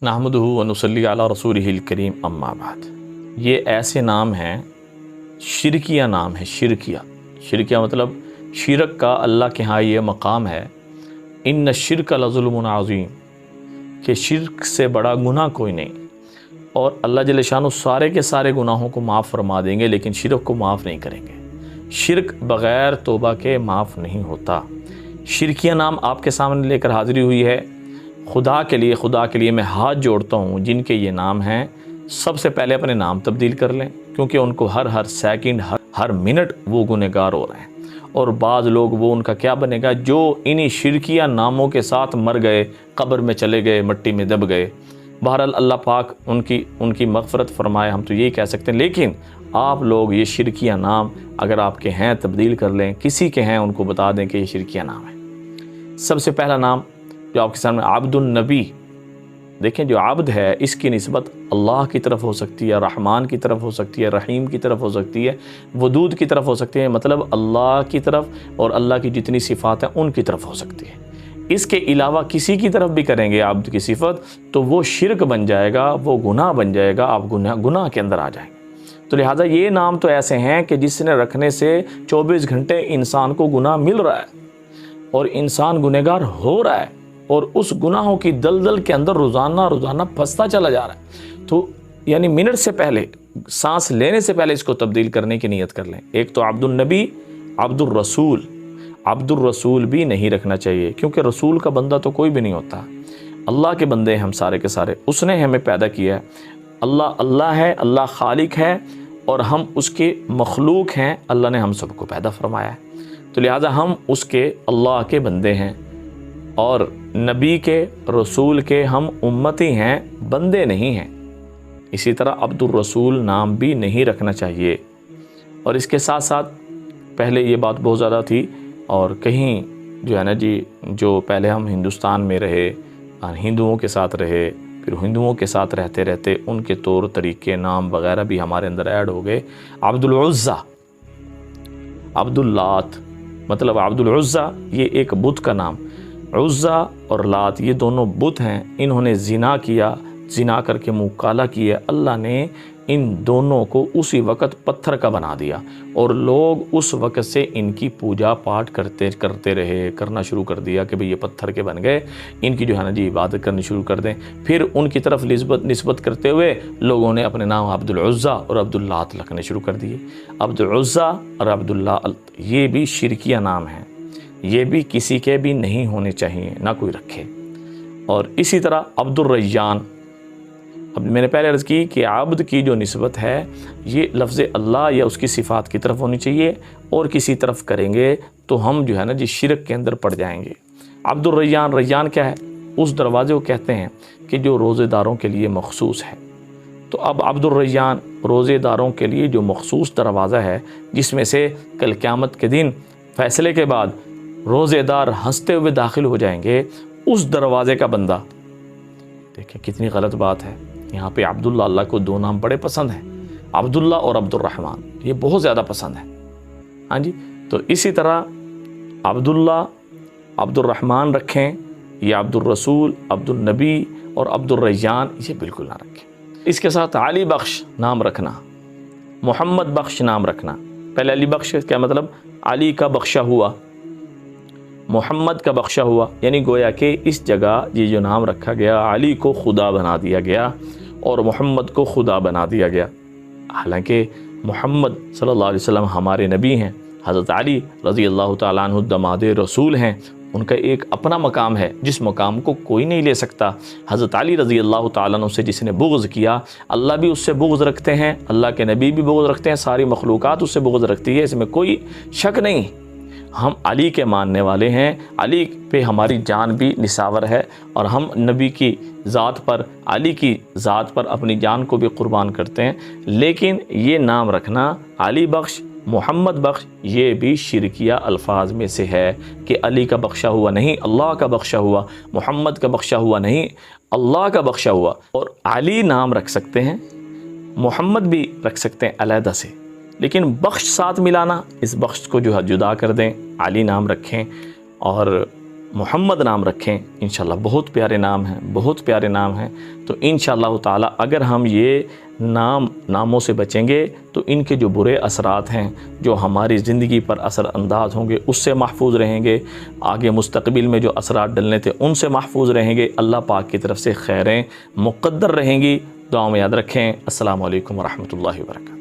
نحمدہ و نصلی علی رسولہ الکریم اما بعد۔ یہ ایسے نام ہیں، شرکیہ نام ہے۔ شرکیہ مطلب شرک کا اللہ کے ہاں یہ مقام ہے۔ ان الشرک لظلم عظیم، کہ شرک سے بڑا گناہ کوئی نہیں۔ اور اللہ جل شانہ سارے کے سارے گناہوں کو معاف فرما دیں گے، لیکن شرک کو معاف نہیں کریں گے۔ شرک بغیر توبہ کے معاف نہیں ہوتا۔ شرکیہ نام آپ کے سامنے لے کر حاضری ہوئی ہے۔ خدا کے لیے میں ہاتھ جوڑتا ہوں جن کے یہ نام ہیں، سب سے پہلے اپنے نام تبدیل کر لیں، کیونکہ ان کو ہر سیکنڈ ہر منٹ وہ گنہگار ہو رہے ہیں۔ اور بعض لوگ وہ ان کا کیا بنے گا جو انہی شرکیہ ناموں کے ساتھ مر گئے، قبر میں چلے گئے، مٹی میں دب گئے۔ بہرحال اللہ پاک ان کی مغفرت فرمائے، ہم تو یہی کہہ سکتے ہیں۔ لیکن آپ لوگ یہ شرکیہ نام اگر آپ کے ہیں تبدیل کر لیں، کسی کے ہیں ان کو بتا دیں کہ یہ شرکیہ نام ہے۔ سب سے پہلا نام جو آپ کے سامنے عبد النبی، دیکھیں جو عبد ہے اس کی نسبت اللہ کی طرف ہو سکتی ہے، رحمان کی طرف ہو سکتی ہے، رحیم کی طرف ہو سکتی ہے، ودود کی طرف ہو سکتی ہے، مطلب اللہ کی طرف اور اللہ کی جتنی صفات ہیں ان کی طرف ہو سکتی ہے۔ اس کے علاوہ کسی کی طرف بھی کریں گے عبد کی صفت تو وہ شرک بن جائے گا، وہ گناہ بن جائے گا، آپ گناہ کے اندر آ جائیں گے۔ تو لہٰذا یہ نام تو ایسے ہیں کہ جس نے رکھنے سے 24 گھنٹے انسان کو گناہ مل رہا ہے اور انسان گنہگار ہو رہا ہے، اور اس گناہوں کی دلدل کے اندر روزانہ پھنستا چلا جا رہا ہے۔ تو یعنی منٹ سے پہلے، سانس لینے سے پہلے اس کو تبدیل کرنے کی نیت کر لیں۔ ایک تو عبد النبی، عبد الرسول بھی نہیں رکھنا چاہیے، کیونکہ رسول کا بندہ تو کوئی بھی نہیں ہوتا۔ اللہ کے بندے ہیں ہم سارے کے سارے، اس نے ہمیں پیدا کیا ہے۔ اللہ ہے، اللہ خالق ہے، اور ہم اس کے مخلوق ہیں۔ اللہ نے ہم سب کو پیدا فرمایا ہے، تو لہٰذا ہم اس کے اللہ کے بندے ہیں، اور نبی کے، رسول کے ہم امتی ہیں، بندے نہیں ہیں۔ اسی طرح عبد الرسول نام بھی نہیں رکھنا چاہیے۔ اور اس کے ساتھ ساتھ پہلے یہ بات بہت زیادہ تھی، اور کہیں جو ہے نا جی، جو پہلے ہم ہندوستان میں رہے، ہندوؤں کے ساتھ رہے، پھر ہندوؤں کے ساتھ رہتے رہتے ان کے طور طریقے، نام وغیرہ بھی ہمارے اندر ایڈ ہو گئے۔ عبد العزیٰ، عبد اللات، مطلب عبد العزیٰ یہ ایک بت کا نام۔ عزیٰ اور لات یہ دونوں بت ہیں، انہوں نے زنا کیا، زنا کر کے منہ کالا کیا۔ اللہ نے ان دونوں کو اسی وقت پتھر کا بنا دیا، اور لوگ اس وقت سے ان کی پوجا پاٹ کرتے رہے، کرنا شروع کر دیا کہ بھئی یہ پتھر کے بن گئے، ان کی جو ہے نا جی عبادت کرنی شروع کر دیں۔ پھر ان کی طرف نسبت کرتے ہوئے لوگوں نے اپنے نام عبد العزیٰ اور عبد اللات رکھنے شروع کر دیے۔ عبد العزیٰ اور عبد اللہ یہ بھی شرکیہ نام ہیں، یہ بھی کسی کے بھی نہیں ہونے چاہیے، نہ کوئی رکھے۔ اور اسی طرح عبد الریان، اب میں نے پہلے عرض کی کہ عبد کی جو نسبت ہے یہ لفظ اللہ یا اس کی صفات کی طرف ہونی چاہیے، اور کسی طرف کریں گے تو ہم جو ہے نا جی شرک کے اندر پڑ جائیں گے۔ عبد الریان، ریان کیا ہے؟ اس دروازے کو کہتے ہیں کہ جو روزے داروں کے لیے مخصوص ہے۔ تو اب عبد الریان روزے داروں کے لیے جو مخصوص دروازہ ہے، جس میں سے کل قیامت کے دن فیصلے کے بعد روزے دار ہنستے ہوئے داخل ہو جائیں گے، اس دروازے کا بندہ۔ دیکھیں کتنی غلط بات ہے، یہاں پہ عبداللہ، اللہ کو دو نام بڑے پسند ہیں، عبداللہ اور عبد الرحمن، یہ بہت زیادہ پسند ہے۔ ہاں جی، تو اسی طرح عبداللہ، عبد الرحمن رکھیں، یہ عبد الرسول، عبد النبی اور عبد الریان یہ بالکل نہ رکھیں۔ اس کے ساتھ علی بخش نام رکھنا، محمد بخش نام رکھنا۔ پہلے علی بخش کیا مطلب؟ علی کا بخشا ہوا، محمد کا بخشا ہوا، یعنی گویا کہ اس جگہ یہ جو نام رکھا گیا، علی کو خدا بنا دیا گیا اور محمد کو خدا بنا دیا گیا۔ حالانکہ محمد صلی اللہ علیہ وسلم ہمارے نبی ہیں، حضرت علی رضی اللہ تعالیٰ عنہ دماد رسول ہیں، ان کا ایک اپنا مقام ہے جس مقام کو کوئی نہیں لے سکتا۔ حضرت علی رضی اللہ تعالیٰ عنہ سے جس نے بغض کیا، اللہ بھی اس سے بغض رکھتے ہیں، اللہ کے نبی بھی بغض رکھتے ہیں، ساری مخلوقات اس سے بغض رکھتی ہے، اس میں کوئی شک نہیں۔ ہم علی کے ماننے والے ہیں، علی پہ ہماری جان بھی نثار ہے، اور ہم نبی کی ذات پر، علی کی ذات پر اپنی جان کو بھی قربان کرتے ہیں۔ لیکن یہ نام رکھنا علی بخش، محمد بخش، یہ بھی شرکیہ الفاظ میں سے ہے کہ علی کا بخشا ہوا نہیں، اللہ کا بخشا ہوا، محمد کا بخشا ہوا نہیں، اللہ کا بخشا ہوا۔ اور علی نام رکھ سکتے ہیں، محمد بھی رکھ سکتے ہیں علیحدہ سے، لیکن بخش ساتھ ملانا، اس بخش کو جو ہے جدا کر دیں، علی نام رکھیں۔ اور محمد نام رکھیں انشاءاللہ، بہت پیارے نام ہیں، بہت پیارے نام ہیں۔ تو انشاءاللہ تعالی اگر ہم یہ ناموں سے بچیں گے تو ان کے جو برے اثرات ہیں جو ہماری زندگی پر اثر انداز ہوں گے اس سے محفوظ رہیں گے، آگے مستقبل میں جو اثرات ڈلنے تھے ان سے محفوظ رہیں گے، اللہ پاک کی طرف سے خیریں مقدر رہیں گی۔ دعاؤں میں یاد رکھیں۔ السلام علیکم ورحمۃ اللہ وبرکاتہ۔